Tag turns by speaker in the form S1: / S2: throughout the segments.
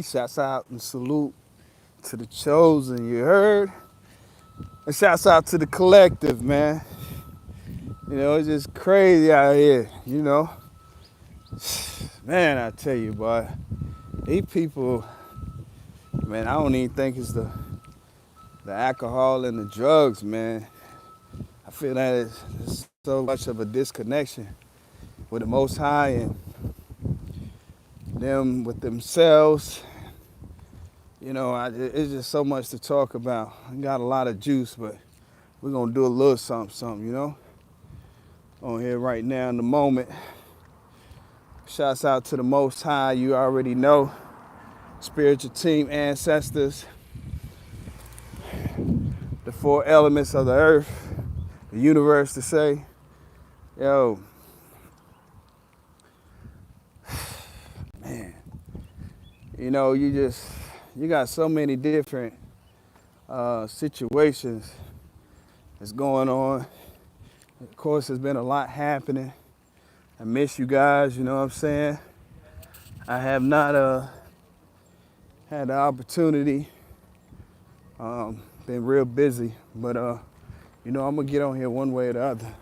S1: Shouts out and salute to the chosen, you heard? And shouts out to the collective, man. It's just crazy out here, Man, I tell you, boy, these people, man, I don't even think it's the alcohol and the drugs, man. I feel that it's so much of a disconnection with the Most High and them with themselves. It's just so much to talk about. I got a lot of juice, but we're going to do a little something, on here right now in the moment. Shouts out to the Most High, you already know. Spiritual team, ancestors, the four elements of the earth, the universe to say. Yo, man, you got so many different situations that's going on. Of course, there's been a lot happening. I miss you guys, you know what I'm saying? I have not had the opportunity. Been real busy, but I'm gonna get on here one way or the other.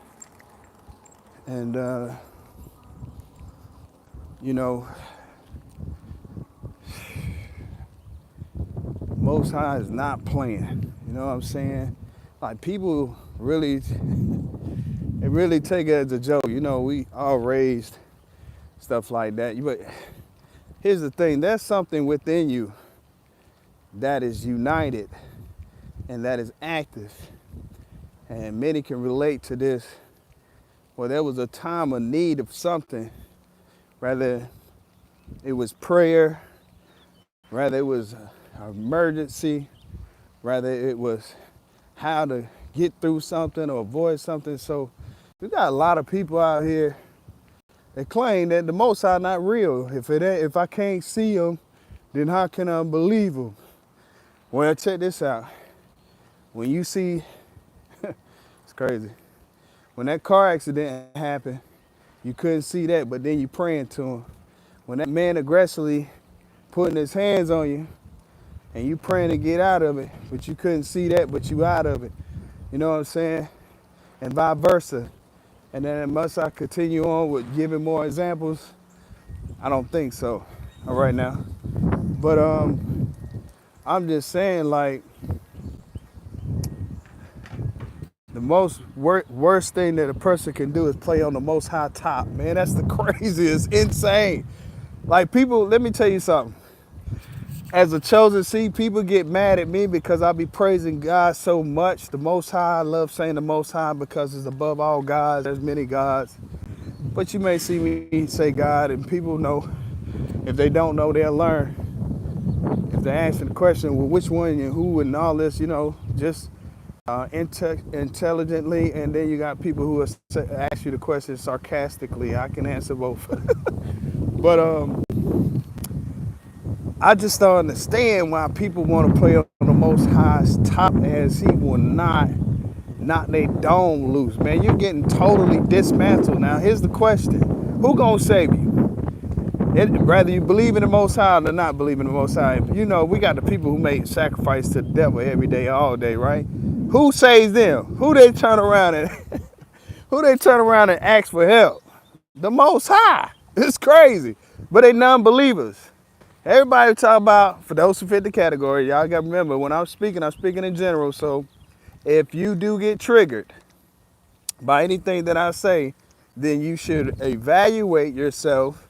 S1: And Most High is not playing. You know what I'm saying? Like people really, they really take it as a joke. We all raised stuff like that. But here's the thing: there's something within you that is united and that is active. And many can relate to this. Well, there was a time of need of something, whether it was prayer, whether it was an emergency, whether it was how to get through something or avoid something. So we got a lot of people out here that claim that the Most High not real. If I can't see him, then how can I believe him? Well, check this out. When you see, it's crazy. When that car accident happened, you couldn't see that, but then you praying to him. When that man aggressively putting his hands on you and you praying to get out of it, but you couldn't see that, but you out of it. You know what I'm saying? And vice versa. And then must I continue on with giving more examples? I don't think so. All right now. But I'm just saying, like, the worst thing that a person can do is play on the most high top. Man, that's the craziest, insane. Like people, let me tell you something. As a chosen seed, people get mad at me because I be praising God so much. The Most High, I love saying the Most High because it's above all gods. There's many gods. But you may see me say God, and people know. If they don't know, they'll learn. If they ask the question, well, which one and who and all this, just intelligently. And then you got people who ask you the question sarcastically. I can answer both. But I just don't understand why people want to play on the Most High's top, as he will not knock their dome loose. Man, you're getting totally dismantled. Now, here's the question. Who gonna save you? Whether you believe in the Most High or not believe in the Most High. We got the people who make sacrifice to the devil every day, all day, right? Who saves them? Who they turn around and ask for help? The Most High. It's crazy. But they non-believers. Everybody talk about, for those who fit the category, y'all got to remember, when I'm speaking in general. So if you do get triggered by anything that I say, then you should evaluate yourself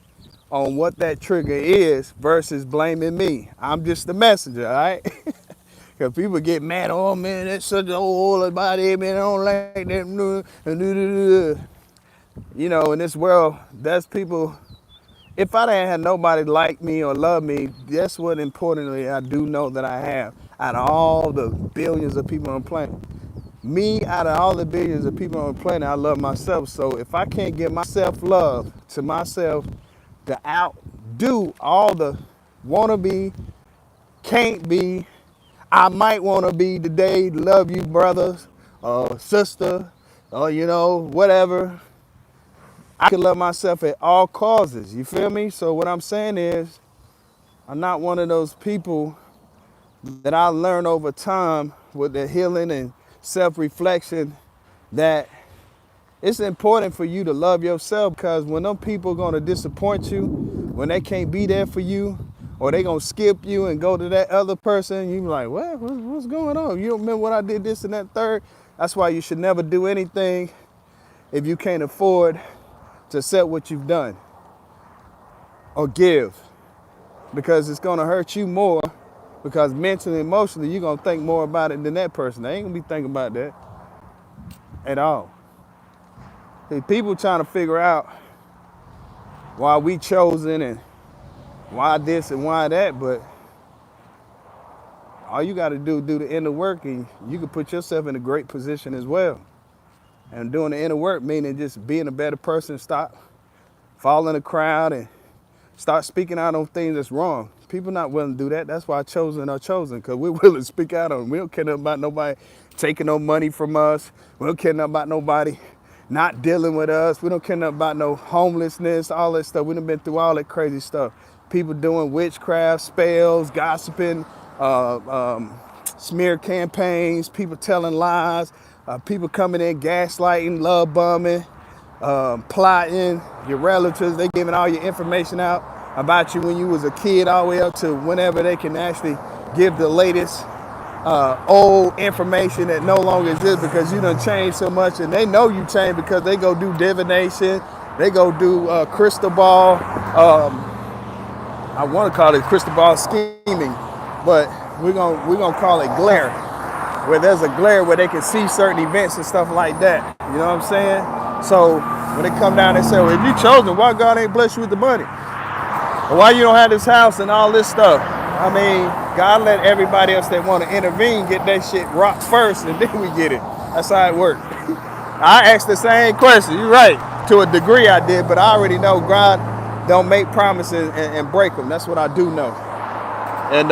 S1: on what that trigger is versus blaming me. I'm just the messenger, all right? Because people get mad, oh man, that's such an old body, man, I don't like that. In this world, that's people. If I didn't have nobody like me or love me, that's what importantly I do know that I have. Out of all the billions of people on the planet, me out of all the billions of people on the planet, I love myself. So if I can't give myself love to myself to outdo all the wanna be, can't be, I might wanna be today, love you brothers or sister or whatever. I can love myself at all causes. You feel me? So what I'm saying is, I'm not one of those people that I learned over time with the healing and self-reflection that it's important for you to love yourself, because when them people gonna disappoint you, when they can't be there for you, or they gonna skip you and go to that other person, you be like, what's going on? You don't remember what I did this and that third? That's why you should never do anything if you can't afford to accept what you've done or give, because it's gonna hurt you more, because mentally, emotionally, you're gonna think more about it than that person. They ain't gonna be thinking about that at all. See, people trying to figure out why we chosen and why this and why that, but all you gotta do the inner work, and you can put yourself in a great position as well. And doing the inner work meaning just being a better person, stop following the crowd and start speaking out on things that's wrong. People not willing to do that. That's why chosen are chosen, because we're willing to speak out on them. We don't care nothing about nobody taking no money from us. We don't care nothing about nobody not dealing with us. We don't care nothing about no homelessness, all that stuff. We done been through all that crazy stuff. People doing witchcraft, spells, gossiping, smear campaigns, people telling lies, people coming in gaslighting, love bombing, plotting, your relatives, they giving all your information out about you when you was a kid all the way up to whenever they can actually give the latest old information that no longer exists, because you done changed so much, and they know you changed because they go do divination, they go do crystal ball, I want to call it crystal ball scheming, but we're gonna call it glare, where there's a glare where they can see certain events and stuff like that. You know what I'm saying? So when they come down and say, well, if you chosen, why God ain't blessed you with the money? Or why you don't have this house and all this stuff? I mean, God let everybody else that want to intervene get that shit rocked first, and then we get it. That's how it works. I asked the same question. You're right. To a degree I did, but I already know God don't make promises and break them. That's what I do know. And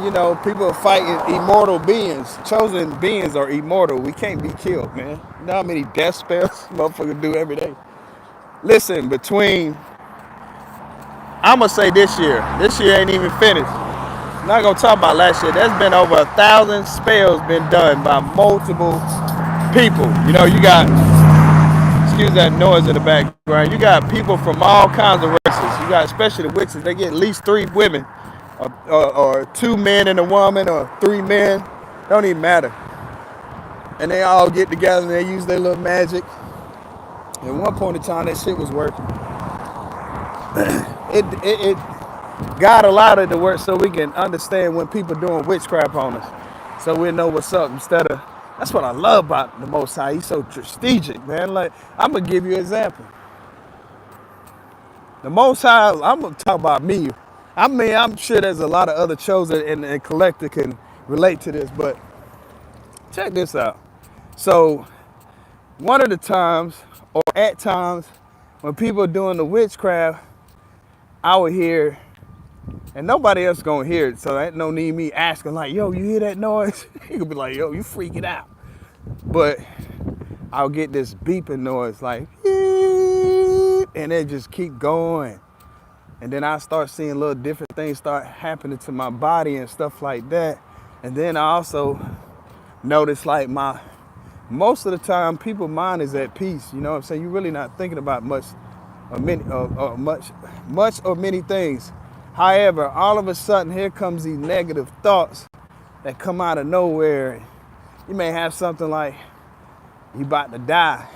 S1: you know, people are fighting immortal beings. Chosen beings are immortal. We can't be killed, man. You know how many death spells motherfuckers do every day? Listen, I'm going to say this year ain't even finished. I'm not going to talk about last year. There's been over 1,000 spells been done by multiple people. You know, you got, excuse that noise in the background, you got people from all kinds of races. You got, especially the witches, they get at least 3 women, or 2 men and a woman, or 3 men. Don't even matter. And they all get together and they use their little magic. At one point in time, that shit was working. God allowed it to work so we can understand when people doing witchcraft on us, so we know what's up. That's what I love about the Most High. He's so strategic, man. Like, I'm gonna give you an example. The Most High, I'm gonna talk about me. I mean, I'm sure there's a lot of other chosen and collector can relate to this, but check this out. So, one of the times, or at times, when people are doing the witchcraft, I would hear, and nobody else gonna hear it, so ain't no need me asking like, yo, you hear that noise? You could be like, yo, you freaking out. But I'll get this beeping noise like, and it just keep going. And then I start seeing little different things start happening to my body and stuff like that. And then I also notice like most of the time people's mind is at peace. You know what I'm saying? You're really not thinking about much or many things. However, all of a sudden here comes these negative thoughts that come out of nowhere. You may have something like you about to die,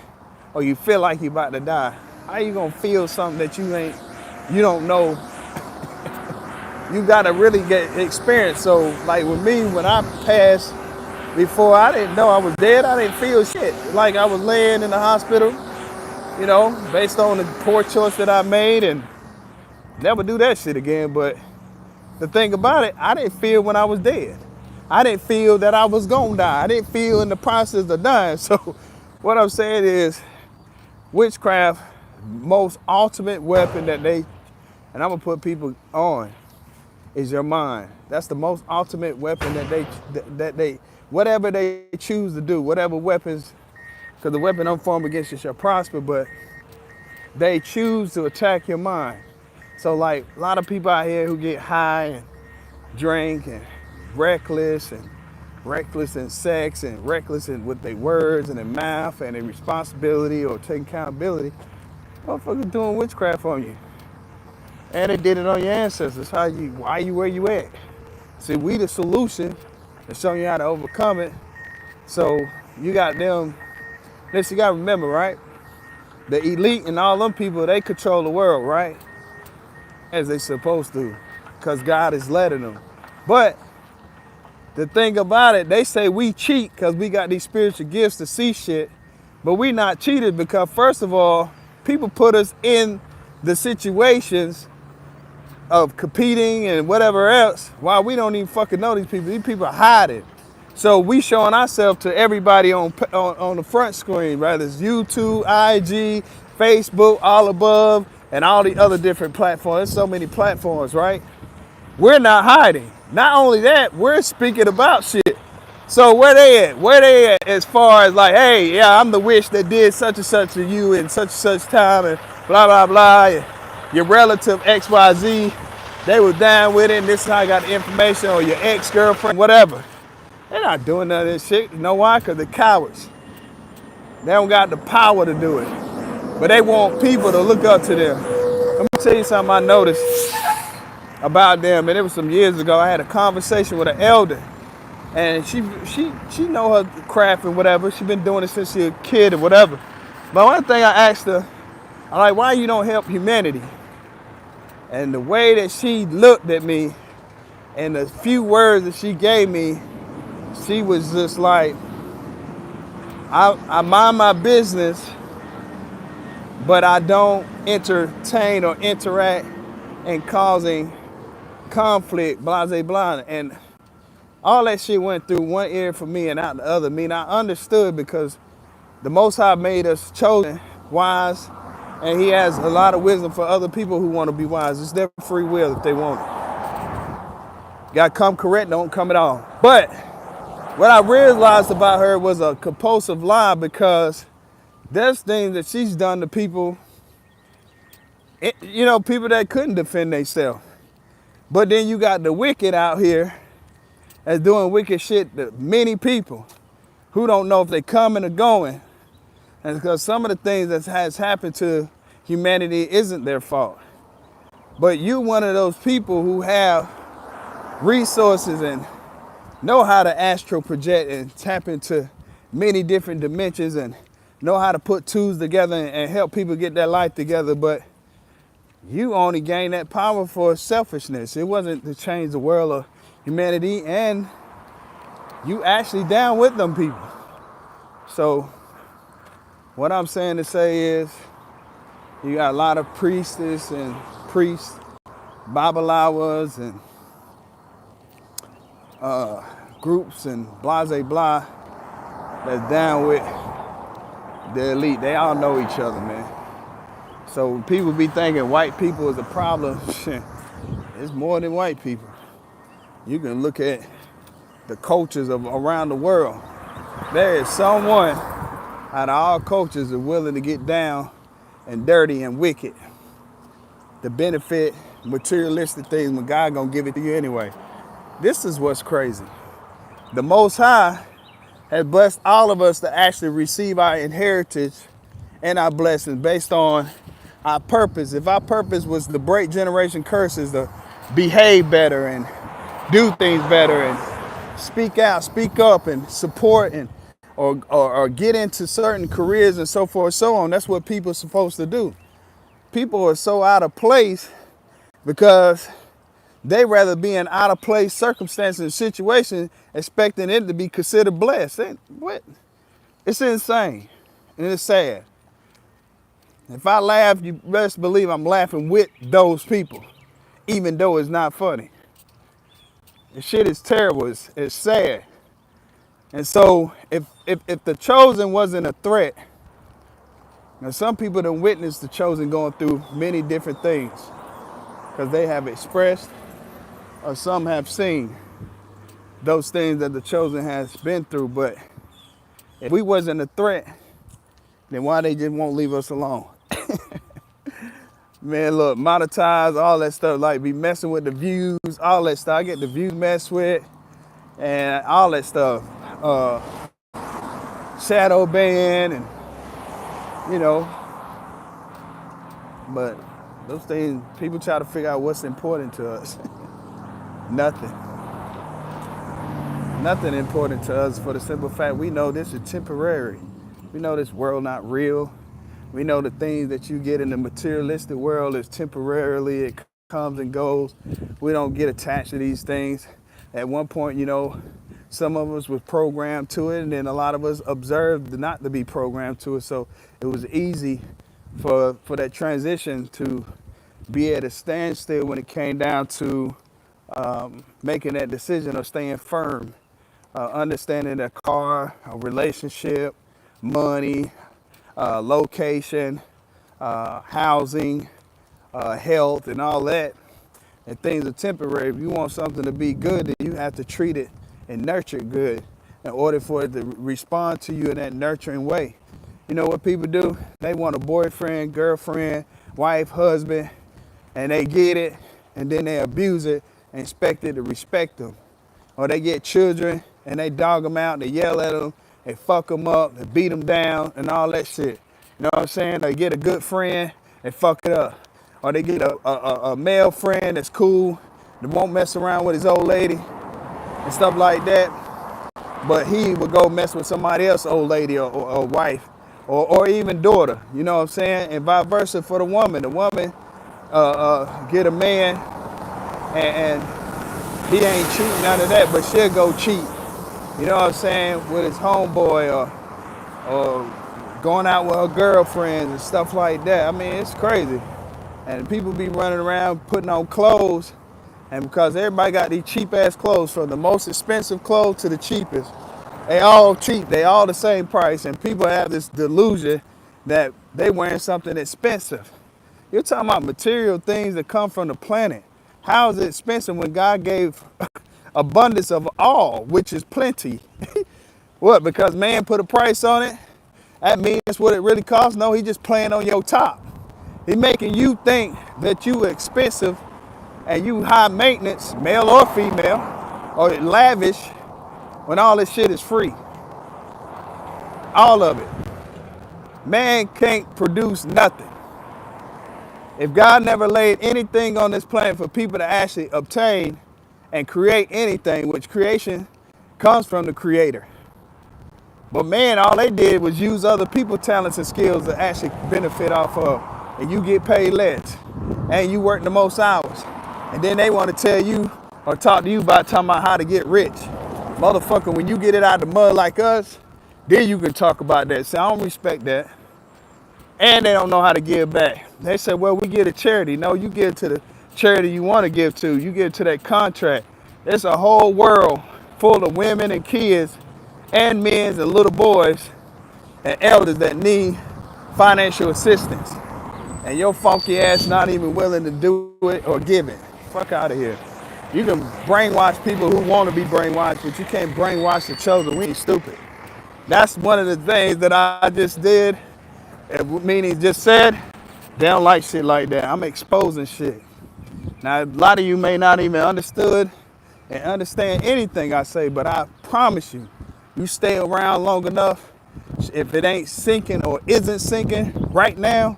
S1: or you feel like you about to die. How you gonna feel something that you don't know? You gotta really get experience. So like with me, when I passed before, I didn't know I was dead. I didn't feel shit. Like I was laying in the hospital, you know, based on the poor choice that I made, and never do that shit again. But the thing about it, I didn't feel when I was dead. I didn't feel that I was gonna die. I didn't feel in the process of dying. So what I'm saying is, witchcraft, most ultimate weapon that and I'm gonna put people on, is your mind. That's the most ultimate weapon that they whatever they choose to do, whatever weapons, because the weapon unformed against you shall prosper, but they choose to attack your mind. So like a lot of people out here who get high and drink and reckless and reckless in sex and reckless in with their words and their mouth and their responsibility or taking accountability, motherfuckers doing witchcraft on you. And they did it on your ancestors. Why you where you at? See, we the solution and showing you how to overcome it. So you got them. Listen, you gotta remember, right? The elite and all them people, they control the world, right? As they supposed to, because God is letting them. But the thing about it, they say we cheat because we got these spiritual gifts to see shit, but we not cheated because first of all, people put us in the situations of competing and whatever else while we don't even fucking know these people. These people are hiding. So we showing ourselves to everybody on the front screen, whether it's YouTube, IG, Facebook, all above, and all the other different platforms. There's so many platforms, right? We're not hiding. Not only that, we're speaking about shit. So where they at? Where they at as far as like, hey, yeah, I'm the witch that did such and such to you in such and such time and blah, blah, blah. And your relative XYZ, they was down with it and this is how I got the information, or your ex-girlfriend, whatever. They're not doing none of this shit. You know why? Because they're cowards. They don't got the power to do it. But they want people to look up to them. Let me tell you something I noticed about them, and it was some years ago. I had a conversation with an elder, and she know her craft and whatever. She been doing it since she was a kid or whatever. But one thing I asked her, I'm like, why you don't help humanity? And the way that she looked at me and the few words that she gave me, she was just like, I mind my business, but I don't entertain or interact in causing conflict, blah, blah, blah. And all that shit went through one ear for me and out the other. I mean, I understood because the Most High made us chosen, wise, and he has a lot of wisdom for other people who want to be wise. It's their free will if they want it. Got to come correct, don't come at all. But what I realized about her was a compulsive lie, because there's things that she's done to people, people that couldn't defend themselves. But then you got the wicked out here that's doing wicked shit to many people who don't know if they coming or going. And because some of the things that has happened to humanity isn't their fault. But you one of those people who have resources and know how to astral project and tap into many different dimensions and know how to put twos together and help people get their life together. But you only gain that power for selfishness. It wasn't to change the world or humanity, and you actually down with them people. So what I'm saying to say is, you got a lot of priestess and priests, babalawas and groups and blah, blah, blah that's down with the elite. They all know each other, man. So people be thinking white people is a problem. It's more than white people. You can look at the cultures of around the world. There is someone out of all cultures that are willing to get down and dirty and wicked to benefit materialistic things when God gonna give it to you anyway. This is what's crazy. The Most High has blessed all of us to actually receive our inheritance and our blessings based on our purpose. If our purpose was to break generation curses, to behave better and do things better and speak out, speak up and support and or get into certain careers and so forth, so on, that's what people are supposed to do. People are so out of place because they rather be in out of place circumstances and situations expecting it to be considered blessed. What? It's insane and it's sad. If I laugh, you best believe I'm laughing with those people, even though it's not funny. The shit is terrible. It's sad. And so if the chosen wasn't a threat, now some people done witnessed the chosen going through many different things because they have expressed or some have seen those things that the chosen has been through. But if we wasn't a threat, then why they just won't leave us alone? Man, look, monetize, all that stuff, like be messing with the views, all that stuff. I get the views messed with and all that stuff. Uh, Shadow ban and, you know, but those things, people try to figure out what's important to us. Nothing. Nothing important to us for the simple fact we know this is temporary. We know this world not real. We know the things that you get in the materialistic world is temporarily, it comes and goes. We don't get attached to these things. At one point, you know, some of us was programmed to it, and then a lot of us observed not to be programmed to it. So it was easy for that transition to be at a standstill when it came down to making that decision of staying firm, understanding a car, a relationship, money, location, housing, health, and all that. And things are temporary. If you want something to be good, then you have to treat it and nurture it good in order for it to respond to you in that nurturing way. You know what people do? They want a boyfriend, girlfriend, wife, husband, and they get it, and then they abuse it and expect it to respect them. Or they get children, and they dog them out, they yell at them, they fuck them up, they beat them down, and all that shit. You know what I'm saying? They get a good friend, they fuck it up. Or they get a male friend that's cool, that won't mess around with his old lady, and stuff like that. But he would go mess with somebody else's old lady or wife, or even daughter. You know what I'm saying? And vice versa for the woman. The woman get a man, and he ain't cheating, none of that, but she'll go cheat. You know what I'm saying? With his homeboy or going out with her girlfriends and stuff like that. I mean, it's crazy. And people be running around putting on clothes, and because everybody got these cheap ass clothes, from the most expensive clothes to the cheapest, they all cheap, they all the same price, and people have this delusion that they wearing something expensive. You're talking about material things that come from the planet. How is it expensive when God gave abundance of all, which is plenty? What, because man put a price on it? That means that's what it really costs? No, he just playing on your top. He making you think that you expensive and you high maintenance, male or female, or lavish, when all this shit is free. All of it. Man can't produce nothing. If God never laid anything on this planet for people to actually obtain and create anything, which creation comes from the Creator. But man, all they did was use other people's talents and skills to actually benefit off of. And you get paid less. And you work the most hours. And then they want to tell you or talk to you about talking about how to get rich. Motherfucker, when you get it out the mud like us, then you can talk about that. So I don't respect that. And they don't know how to give back. They say, well, we give to charity. No, you give to the charity you want to give to. You give to that contract. There's a whole world full of women and kids and men and little boys and elders that need financial assistance. And your funky ass not even willing to do it or give it. Fuck out of here. You can brainwash people who want to be brainwashed, but you can't brainwash the children. We ain't stupid. That's one of the things that I just did, meaning just said, they don't like shit like that. I'm exposing shit. Now, a lot of you may not even understood and understand anything I say, but I promise you, you stay around long enough, if it ain't sinking or isn't sinking right now,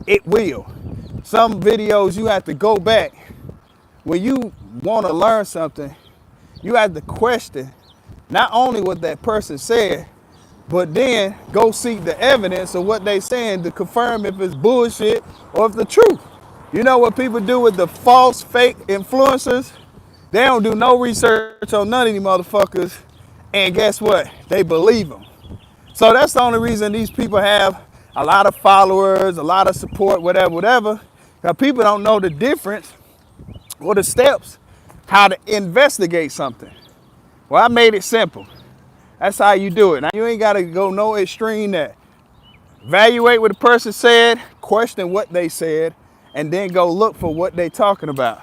S1: it will. Some videos you have to go back. When you want to learn something, you have to question not only what that person said, but then go seek the evidence of what they saying to confirm if it's bullshit or if it's the truth. You know what people do with the false, fake influencers? They don't do no research on none of these motherfuckers, and guess what? They believe them. So that's the only reason these people have a lot of followers, a lot of support, whatever. Now people don't know the difference or the steps how to investigate something. Well, I made it simple. That's how you do it. Now you ain't gotta go no extreme that. Evaluate what the person said, question what they said, and then go look for what they talking about.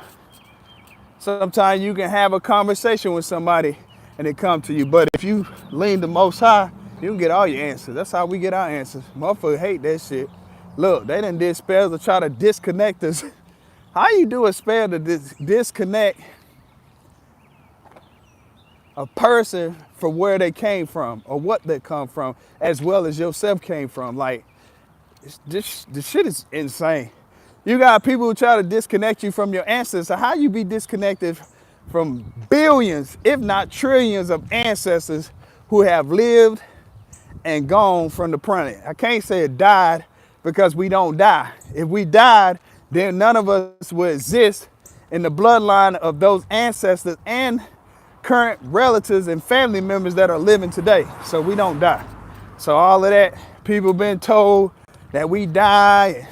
S1: Sometimes you can have a conversation with somebody and they come to you, but if you lean the Most High, you can get all your answers. That's how we get our answers. Motherfuckers hate that shit. Look, they done did spells to try to disconnect us. How you do a spell to disconnect a person from where they came from or what they come from, as well as yourself came from? Like, this shit is insane. You got people who try to disconnect you from your ancestors. How you be disconnected from billions, if not trillions of ancestors who have lived and gone from the planet? I can't say it died because we don't die. If we died, then none of us would exist in the bloodline of those ancestors and current relatives and family members that are living today. So we don't die. So all of that, people been told that we die,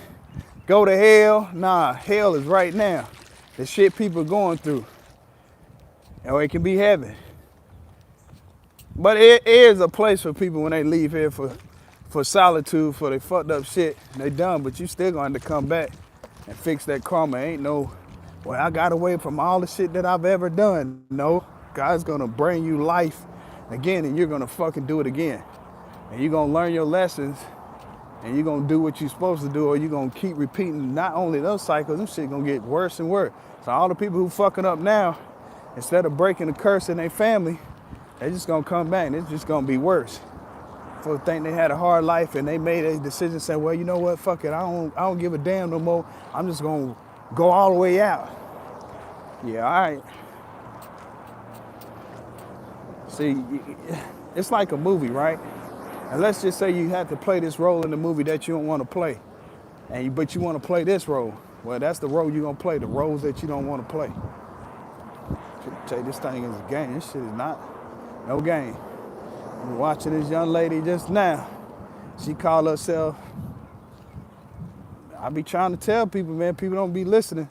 S1: go to hell. Nah, hell is right now. The shit people are going through. Or it can be heaven. But it is a place for people when they leave here for solitude, for they fucked up shit. They done, but you still gonna have to come back and fix that karma. Ain't no, well, I got away from all the shit that I've ever done. No, God's gonna bring you life again, and you're gonna fucking do it again. And you're gonna learn your lessons, and you're gonna do what you're supposed to do, or you're gonna keep repeating not only those cycles, them shit gonna get worse and worse. So all the people who fucking up now, instead of breaking the curse in their family, they just gonna come back and it's just gonna be worse. Folks think they had a hard life and they made a decision saying, well, you know what, fuck it, I don't give a damn no more. I'm just gonna go all the way out. Yeah, all right. See, it's like a movie, right? And let's just say you have to play this role in the movie that you don't want to play, but you want to play this role. Well, that's the role you're gonna play, the roles that you don't want to play. Tell you, this thing is a game. This shit is not no game. I'm watching this young lady just now. She called herself, I be trying to tell people, man, people don't be listening.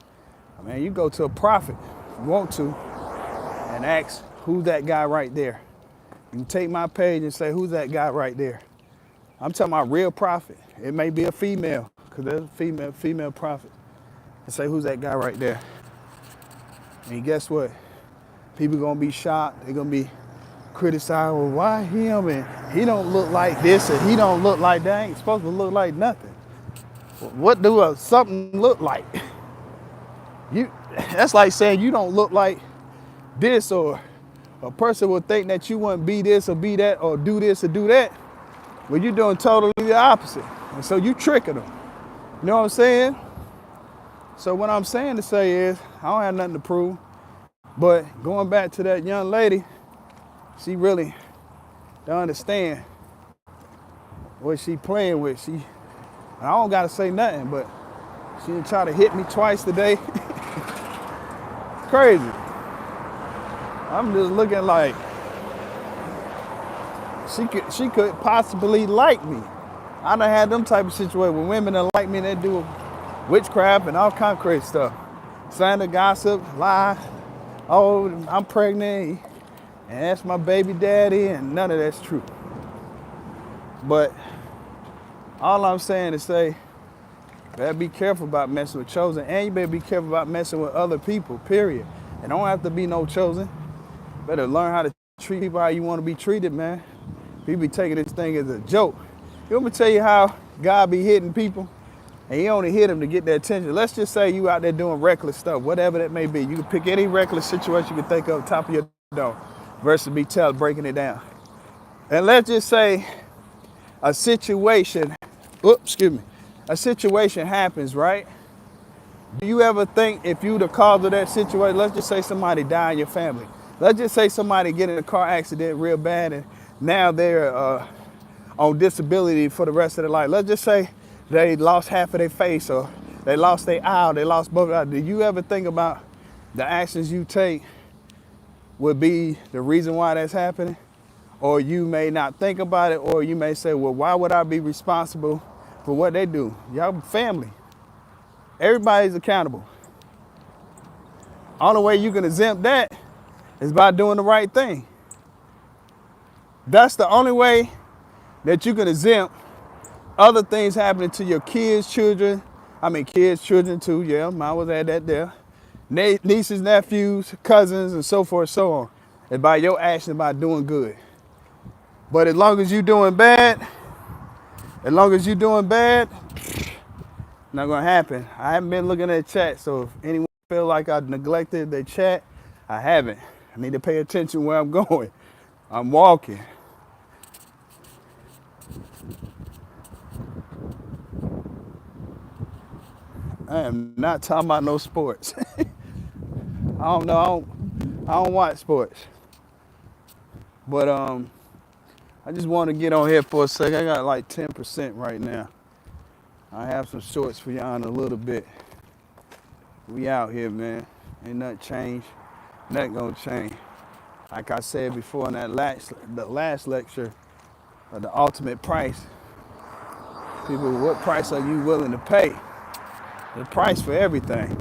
S1: Man, you go to a prophet if you want to and ask, who's that guy right there? You can take my page and say, who's that guy right there? I'm talking about real prophet. It may be a female, because there's a female prophet. And say, who's that guy right there? And guess what? People gonna be shocked. They're gonna be criticized. Well, why him? And he don't look like this, and he don't look like that. Ain't supposed to look like nothing. What do something look like? That's like saying you don't look like this, or a person would think that you wouldn't be this or be that or do this or do that. Well, you're doing totally the opposite. And so you tricking them. You know what I'm saying? So what I'm saying to say is, I don't have nothing to prove. But going back to that young lady, she really don't understand what she playing with. I don't gotta say nothing, but she didn't try to hit me twice today. Crazy. I'm just looking like she could possibly like me. I done had them type of situations where women that like me, they do witchcraft and all kind of crazy stuff. Slander, gossip, lie. Oh, I'm pregnant, and that's my baby daddy, and none of that's true. But all I'm saying is say, better be careful about messing with chosen, and you better be careful about messing with other people, period. It don't have to be no chosen. Better learn how to treat people how you want to be treated, man. People be taking this thing as a joke. You want me to tell you how God be hitting people? And he only hit them to get their attention. Let's just say you out there doing reckless stuff, whatever that may be. You can pick any reckless situation you can think of top of your dome versus be breaking it down. And let's just say a situation happens, right? Do you ever think if you the cause of that situation, let's just say somebody died in your family. Let's just say somebody get in a car accident real bad and now they're on disability for the rest of their life. Let's just say they lost half of their face or they lost their eye, or they lost both eyes. Do you ever think about the actions you take would be the reason why that's happening? Or you may not think about it, or you may say, well, why would I be responsible for what they do? Y'all family. Everybody's accountable. Only way you can exempt that is by doing the right thing. That's the only way that you can exempt other things happening to your kids, children. I mean, kids, children too. Yeah, mine was at that there. Nieces, nephews, cousins, and so forth, so on. It's by your action, by doing good. But as long as you're doing bad, Not gonna happen. I haven't been looking at chat, so if anyone feel like I neglected their chat, I haven't. I need to pay attention where I'm going. I'm walking. I am not talking about no sports. I don't know. I don't watch sports. But I just want to get on here for a second. I got like 10% right now. I have some shorts for y'all in a little bit. We out here, man. Ain't nothing changed. Nothing gonna change. Like I said before in the last lecture, the ultimate price. People, what price are you willing to pay? The price for everything.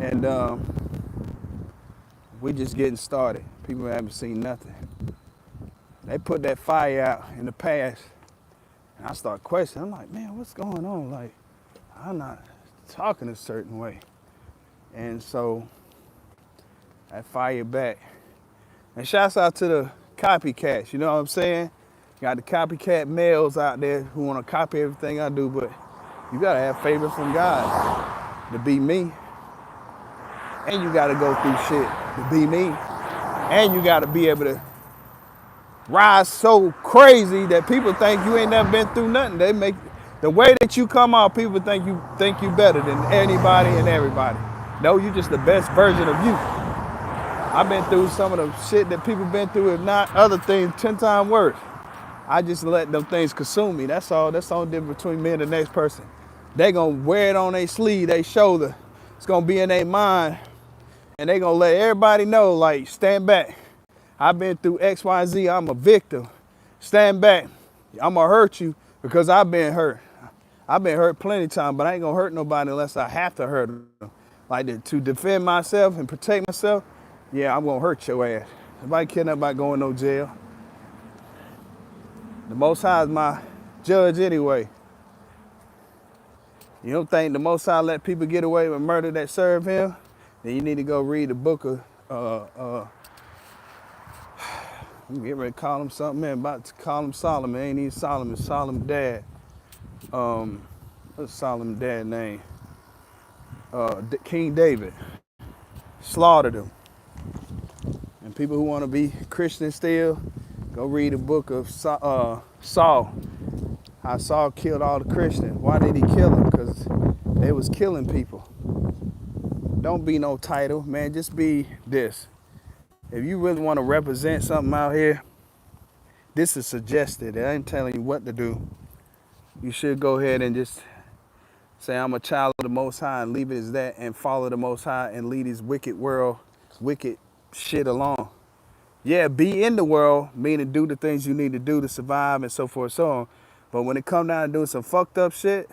S1: And we just getting started. People haven't seen nothing. They put that fire out in the past, and I start questioning. I'm like, man, what's going on? Like, I'm not talking a certain way. And so I fire back. And shouts out to the copycats, you know what I'm saying? Got the copycat males out there who want to copy everything I do, but you gotta have favor from God to be me. And you gotta go through shit to be me. And you gotta be able to rise so crazy that people think you ain't never been through nothing. They make the way that you come out, people think you better than anybody and everybody. No, you just the best version of you. I've been through some of the shit that people been through, if not other things, 10 times worse. I just let them things consume me. That's all. That's the only difference between me and the next person. They gonna wear it on their sleeve, their shoulder. It's gonna be in their mind, and they gonna let everybody know, like, stand back. I've been through X, Y, Z. I'm a victim. Stand back. I'm gonna hurt you because I've been hurt. I've been hurt plenty of times, but I ain't gonna hurt nobody unless I have to hurt them. Like to defend myself and protect myself, yeah, I'm gonna hurt your ass. Nobody caring about going no jail. The Most High is my judge anyway. You don't think the Most High let people get away with murder that serve him? Then you need to go read the book of, I'm getting ready to call him something, man. About to call him Solomon. Ain't even Solomon, Solomon's dad. What's Solomon's dad's name? King David. Slaughtered him. And people who want to be Christian still, go read the book of Saul. How Saul killed all the Christians. Why did he kill them? Because they was killing people. Don't be no title, man. Just be this. If you really want to represent something out here, this is suggested. I ain't telling you what to do. You should go ahead and just say, I'm a child of the Most High, and leave it as that, and follow the Most High and leave this wicked world, wicked shit alone. Yeah, be in the world, meaning do the things you need to do to survive and so forth and so on. But when it comes down to doing some fucked up shit,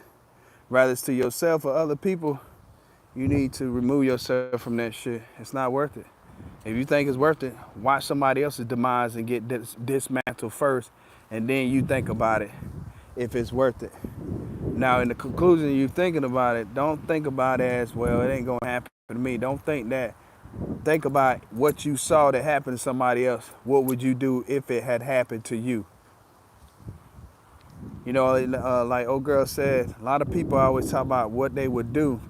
S1: whether it's to yourself or other people, you need to remove yourself from that shit. It's not worth it. If you think it's worth it, watch somebody else's demise and get dismantled first, and then you think about it, if it's worth it. Now, in the conclusion, you thinking about it, don't think about it as, well, it ain't gonna happen to me. Don't think that. Think about what you saw that happened to somebody else. What would you do if it had happened to you? You know, like old girl said, a lot of people always talk about what they would do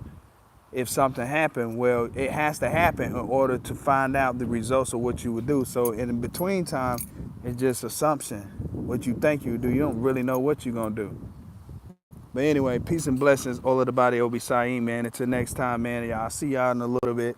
S1: if something happened. Well, it has to happen in order to find out the results of what you would do. So in between time, it's just assumption. What you think you would do, you don't really know what you're gonna do. But anyway, peace and blessings. Olabade Olugbsean, man. Until next time, man. I'll see y'all in a little bit.